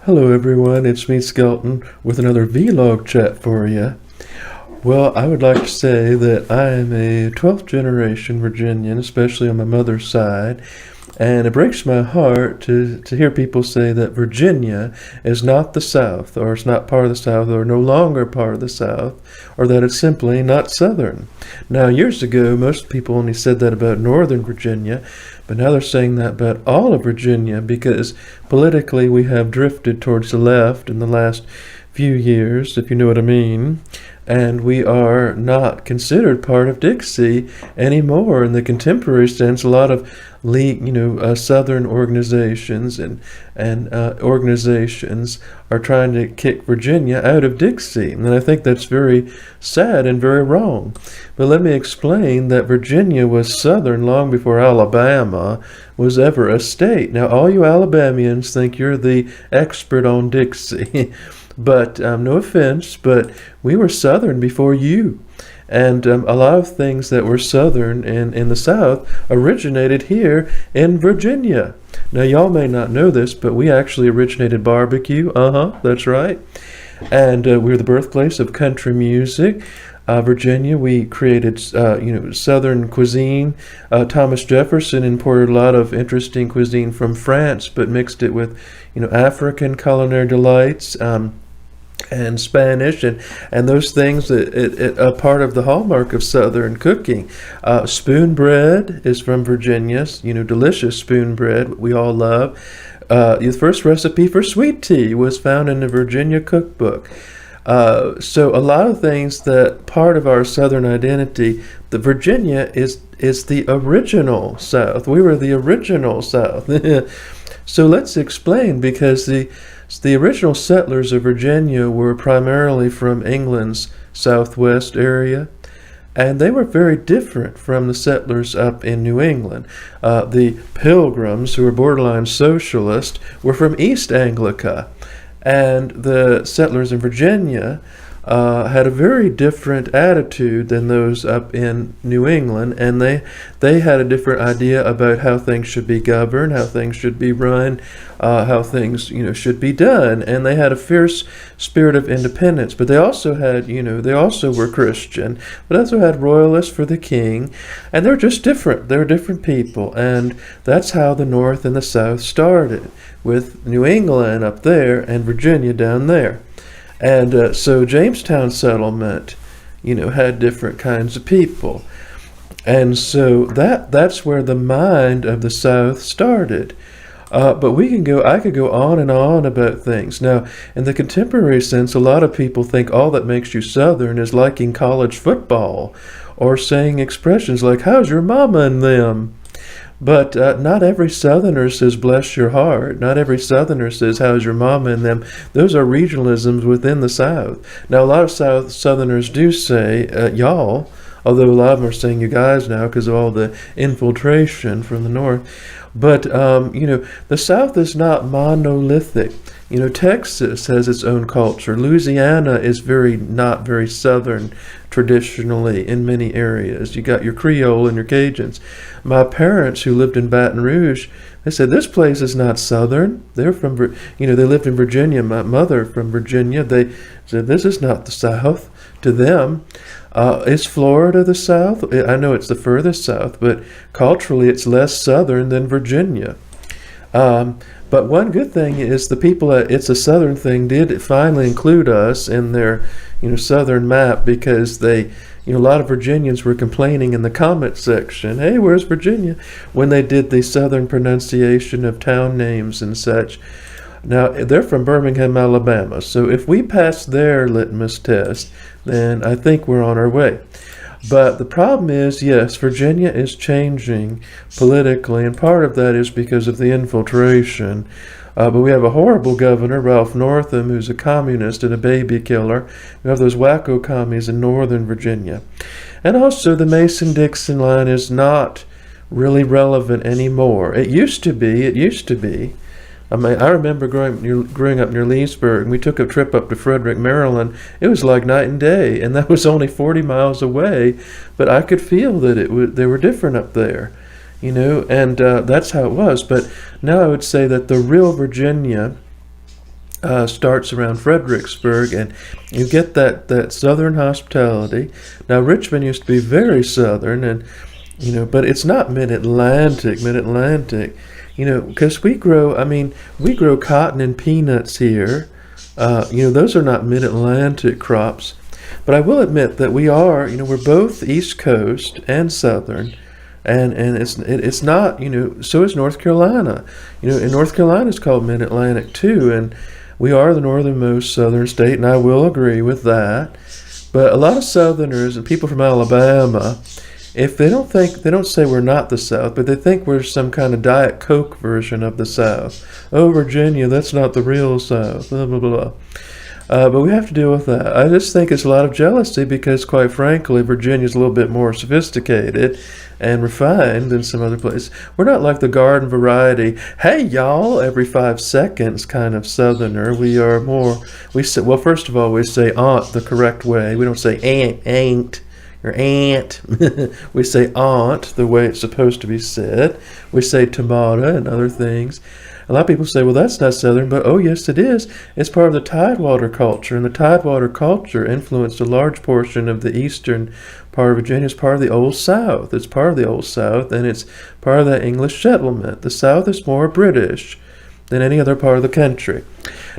Hello everyone, it's me Skelton with another vlog chat for you. Well, I would like to say that I am a 12th generation Virginian, especially on my mother's side, and it breaks my heart to hear people say that Virginia is not the South, or it's not part of the South, or no longer part of the South, or that it's simply not Southern. Now, years ago, most people only said that about Northern Virginia, but now they're saying that about all of Virginia because politically we have drifted towards the left in the last few years, if you know what I mean, and we are not considered part of Dixie anymore in the contemporary sense. A lot of Southern organizations and organizations are trying to kick Virginia out of Dixie, and I think that's very sad and very wrong. But let me explain that Virginia was Southern long before Alabama was ever a state. Now, all you Alabamians think you're the expert on Dixie. But no offense, but we were Southern before you. And a lot of things that were Southern in the South originated here in Virginia. Now, y'all may not know this, but we actually originated barbecue. That's right. And we're the birthplace of country music. Virginia, we created, Southern cuisine. Thomas Jefferson imported a lot of interesting cuisine from France, but mixed it with, African culinary delights. And Spanish and those things that a part of the hallmark of Southern cooking. Spoon bread is from Virginia, delicious spoon bread we all love. The first recipe for sweet tea was found in the Virginia cookbook. So a lot of things that part of our Southern identity, the Virginia is the original South. We were the original South. So let's explain, because the original settlers of Virginia were primarily from England's southwest area, and they were very different from the settlers up in New England. The Pilgrims, who were borderline socialist, were from East Anglica, and the settlers in Virginia had a very different attitude than those up in New England, and they had a different idea about how things should be governed, how things should be run, how things should be done, and they had a fierce spirit of independence. But they also had they also were Christian, but also had royalists for the king, and they're just different. They're different people, and that's how the North and the South started, with New England up there and Virginia down there. And so Jamestown settlement, had different kinds of people. And so that's where the mind of the South started. But I could go on and on about things. Now, in the contemporary sense, a lot of people think all that makes you Southern is liking college football or saying expressions like, "How's your mama and them?" But not every Southerner says, "Bless your heart." Not every Southerner says, "How's your mama?" and them. Those are regionalisms within the South. Now, a lot of Southerners do say, y'all, although a lot of them are saying you guys now because of all the infiltration from the North. But, the South is not monolithic. Texas has its own culture. Louisiana is not very Southern traditionally in many areas. You got your Creole and your Cajuns. My parents, who lived in Baton Rouge, they said, "This place is not Southern." They're from, they lived in Virginia. My mother from Virginia. They said, "This is not the South." To them, is Florida the South? I know it's the furthest south, but culturally it's less Southern than Virginia. But one good thing is the people at It's a Southern Thing did finally include us in their, Southern map, because they, a lot of Virginians were complaining in the comment section, "Hey, where's Virginia?" when they did the Southern pronunciation of town names and such. Now, they're from Birmingham, Alabama, so if we pass their litmus test, then I think we're on our way. But the problem is, yes, Virginia is changing politically, and part of that is because of the infiltration. But we have a horrible governor, Ralph Northam, who's a communist and a baby killer. We have those wacko commies in Northern Virginia. And also, the Mason-Dixon line is not really relevant anymore. It used to be. I mean, I remember growing up near Leesburg, and we took a trip up to Frederick, Maryland. It was like night and day, and that was only 40 miles away, but I could feel that they were different up there. and that's how it was. But now I would say that the real Virginia starts around Fredericksburg, and you get that southern hospitality. Now Richmond used to be very southern, and but it's not mid-Atlantic. Mid-Atlantic, because we grow cotton and peanuts here. Those are not mid-Atlantic crops. But I will admit that we are, we're both East Coast and Southern, and it's not, so is North Carolina. In North Carolina it's called Mid-Atlantic too, and we are the northernmost southern state, and I will agree with that. But a lot of Southerners and people from Alabama, if they don't say we're not the South, but they think we're some kind of Diet Coke version of the South. Oh, Virginia, that's not the real South, blah, blah, blah. But we have to deal with that. I just think it's a lot of jealousy because, quite frankly, Virginia's a little bit more sophisticated and refined than some other places. We're not like the garden variety, hey, y'all, every 5 seconds kind of Southerner. We are more, well, first of all, we say aunt the correct way. We don't say ain't, or aunt. We say aunt the way it's supposed to be said. We say tomato and other things. A lot of people say, well, that's not Southern, but oh, yes, it is. It's part of the Tidewater culture, and the Tidewater culture influenced a large portion of the eastern part of Virginia. It's part of the Old South. It's part of the Old South, and it's part of that English settlement. The South is more British than any other part of the country.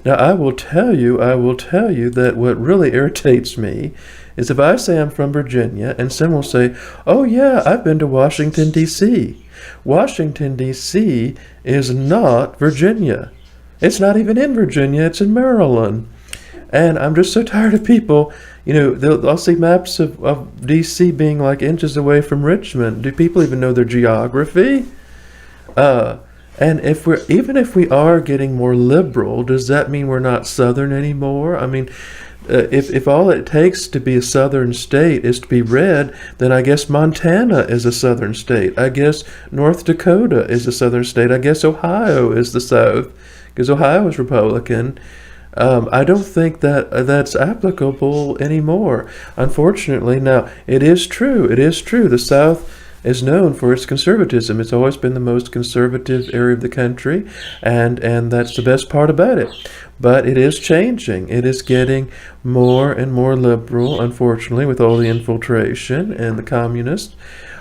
Now, I will tell you that what really irritates me is if I say I'm from Virginia, and someone will say, oh, yeah, I've been to Washington, D.C., Washington, D.C. is not Virginia. It's not even in Virginia. It's in Maryland. And I'm just so tired of people, I'll see maps of D.C. being like inches away from Richmond. Do people even know their geography? And if we are getting more liberal, does that mean we're not Southern anymore? I mean, if all it takes to be a southern state is to be red, then I guess Montana is a southern state. I guess North Dakota is a southern state. I guess Ohio is the South, because Ohio is Republican. I don't think that's applicable anymore, unfortunately. Now, it is true. The South is known for its conservatism. It's always been the most conservative area of the country, and that's the best part about it. But it is changing. It is getting more and more liberal, unfortunately, with all the infiltration and the communists.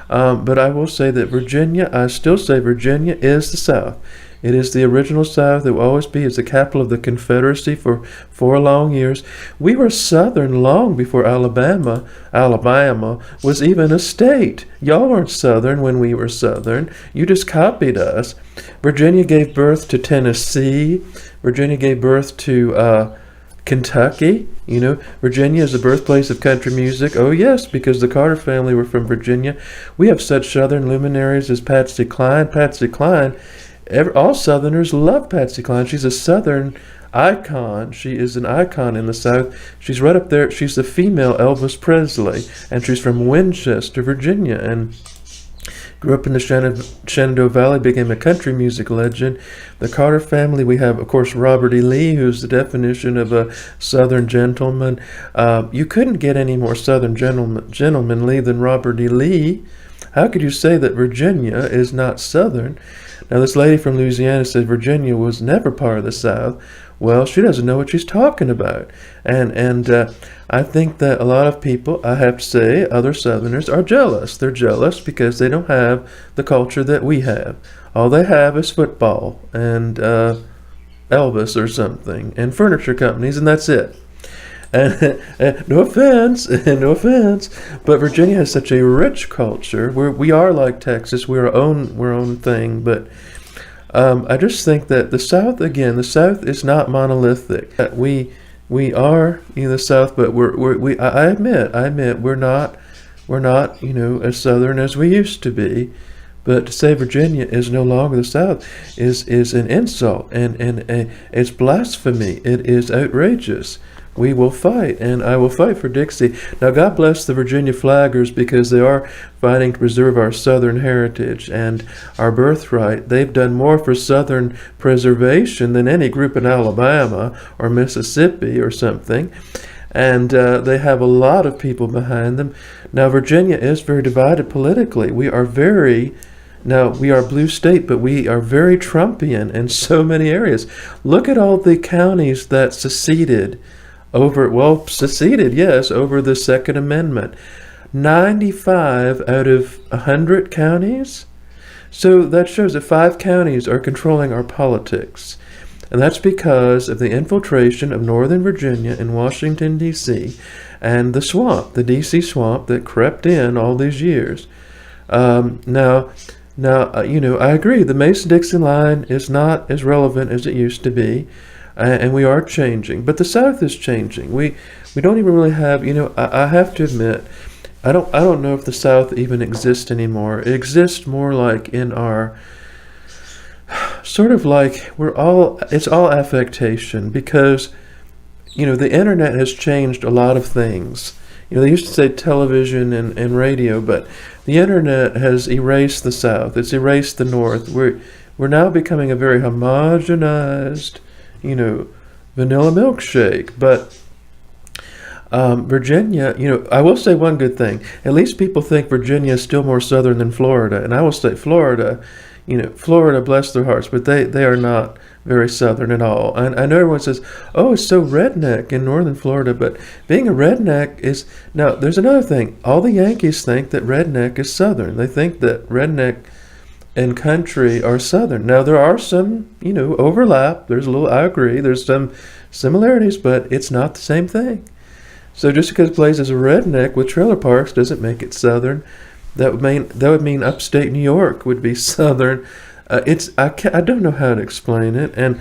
But I will say that I still say Virginia is the South. It is the original South. It will always be. It's the capital of the Confederacy for 4 long years. We were Southern long before Alabama was even a state. Y'all weren't Southern when we were Southern. You just copied us. Virginia gave birth to Tennessee. Virginia gave birth to Kentucky. Virginia is the birthplace of country music. Oh, yes, because the Carter family were from Virginia. We have such Southern luminaries as Patsy Cline. Patsy Cline, all Southerners love Patsy Cline. She's a Southern icon. She is an icon in the South. She's right up there. She's the female Elvis Presley, and she's from Winchester, Virginia, and grew up in the Shenandoah Valley, became a country music legend. The Carter family, we have, of course, Robert E. Lee, who's the definition of a Southern gentleman. You couldn't get any more Southern gentlemanly than Robert E. Lee. How could you say that Virginia is not Southern? Now, this lady from Louisiana said Virginia was never part of the South. Well, she doesn't know what she's talking about. And I think that a lot of people, I have to say, other Southerners are jealous. They're jealous because they don't have the culture that we have. All they have is football and Elvis or something and furniture companies, and that's it. And no offense, but Virginia has such a rich culture. We are like Texas. We're our own thing. But I just think that the South is not monolithic. We are the South, but I admit we're not as Southern as we used to be. But to say Virginia is no longer the South is an insult, and it's blasphemy. It is outrageous. We will fight, and I will fight for Dixie. Now, God bless the Virginia flaggers, because they are fighting to preserve our Southern heritage and our birthright. They've done more for Southern preservation than any group in Alabama or Mississippi or something. And they have a lot of people behind them. Now, Virginia is very divided politically. We are very Now, we are a blue state, but we are very Trumpian in so many areas. Look at all the counties that seceded seceded, yes, over the Second Amendment. 95 out of 100 counties. So that shows that 5 counties are controlling our politics. And that's because of the infiltration of Northern Virginia in Washington, D.C., and the swamp, the D.C. swamp that crept in all these years. Now, I agree, the Mason-Dixon line is not as relevant as it used to be, and we are changing. But the South is changing. We don't even really have, I have to admit, I don't know if the South even exists anymore. It exists more like in our sort of like it's all affectation, because the internet has changed a lot of things. They used to say television and radio, but the internet has erased the South. It's erased the North. We're now becoming a very homogenized, vanilla milkshake. But Virginia, I will say one good thing. At least people think Virginia is still more southern than Florida. And I will say Florida, Florida, bless their hearts, but they are not very southern at all. And I know everyone says, oh, it's so redneck in northern Florida, but being a redneck is... Now, there's another thing. All the Yankees think that redneck is southern. They think that redneck and country are southern. Now, there are some, overlap. I agree, there's some similarities, but it's not the same thing. So just because a place is a redneck with trailer parks doesn't make it southern. That would mean upstate New York would be southern. I don't know how to explain it, and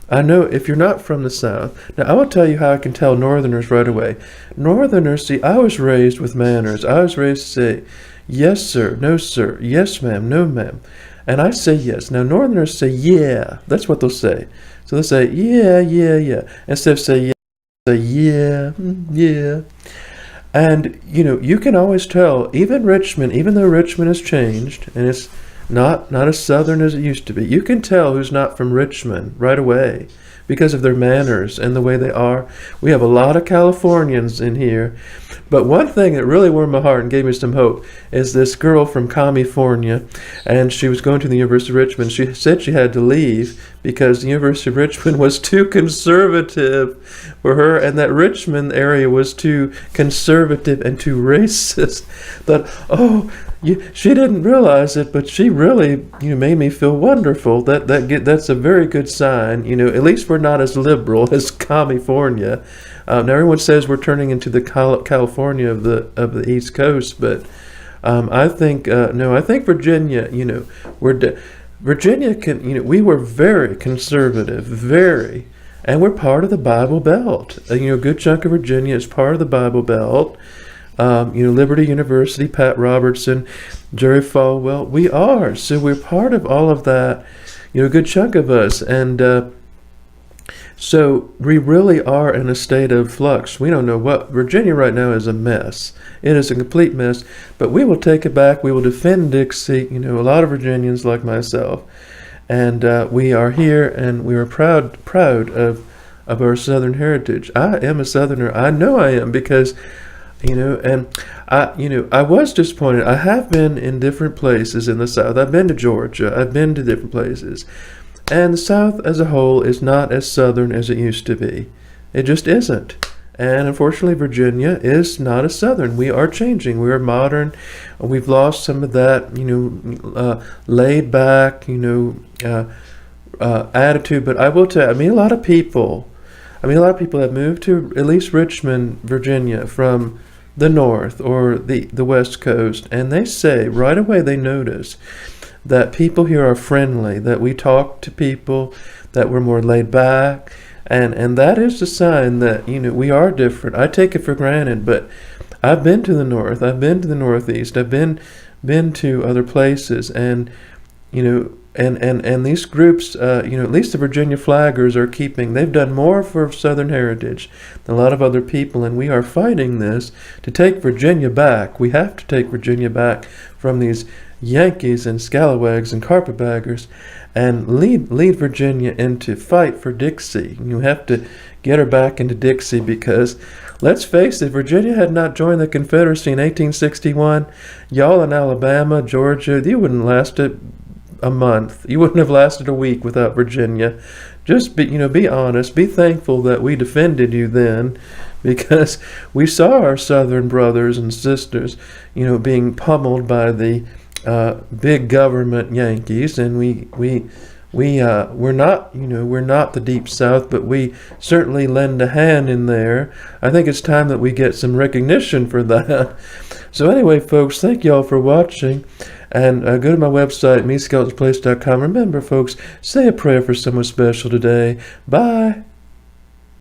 I know if you're not from the South. Now I will tell you how I can tell Northerners right away. Northerners, see, I was raised with manners. I was raised to say, yes sir, no sir, yes ma'am, no ma'am, and I say yes. Now Northerners say yeah. That's what they'll say. So they'll say yeah, yeah, yeah, instead of say yeah, say yeah, yeah. And, you can always tell, even though Richmond has changed, and it's not as southern as it used to be, you can tell who's not from Richmond right away because of their manners and the way they are. We have a lot of Californians in here. But one thing that really warmed my heart and gave me some hope is this girl from California, and she was going to the University of Richmond. She said she had to leave because the University of Richmond was too conservative for her, and that Richmond area was too conservative and too racist. That, she didn't realize it, but she really, made me feel wonderful. That's a very good sign. At least we're not as liberal as California. Now everyone says we're turning into the California of the East Coast, but I think Virginia. Virginia can. We were very conservative, very, and we're part of the Bible Belt. A good chunk of Virginia is part of the Bible Belt. Liberty University, Pat Robertson, Jerry Falwell, we are. So we're part of all of that, a good chunk of us. And so we really are in a state of flux. We don't know what. Virginia right now is a mess. It is a complete mess, but we will take it back. We will defend Dixie, a lot of Virginians like myself. And we are here, and we are proud of our Southern heritage. I am a Southerner. I know I am, because and I was disappointed. I have been in different places in the South. I've been to Georgia. I've been to different places. And the South as a whole is not as Southern as it used to be. It just isn't. And unfortunately, Virginia is not as Southern. We are changing. We are modern. We've lost some of that, laid back, attitude. But I will tell you, a lot of people have moved to at least Richmond, Virginia, from the North or the West Coast, and they say right away, they notice that people here are friendly, that we talk to people, that we're more laid back, and that is a sign that we are different. I take it for granted, but I've been to the North, I've been to the Northeast, I've been to other places, and and these groups, at least the Virginia Flaggers they've done more for Southern heritage than a lot of other people, and we are fighting this to take Virginia back. We have to take Virginia back from these Yankees and scalawags and carpetbaggers. and lead Virginia into fight for Dixie. You have to get her back into Dixie because, let's face it, Virginia had not joined the Confederacy in 1861. Y'all in Alabama, Georgia, you wouldn't last a month. You wouldn't have lasted a week without Virginia. Just be honest. Be thankful that we defended you then, because we saw our Southern brothers and sisters, being pummeled by the big government Yankees, and we're not the Deep South, but we certainly lend a hand in there. I think it's time that we get some recognition for that. So anyway, folks, thank y'all for watching. And go to my website, meskeltonplace.com. Remember, folks, say a prayer for someone special today. Bye.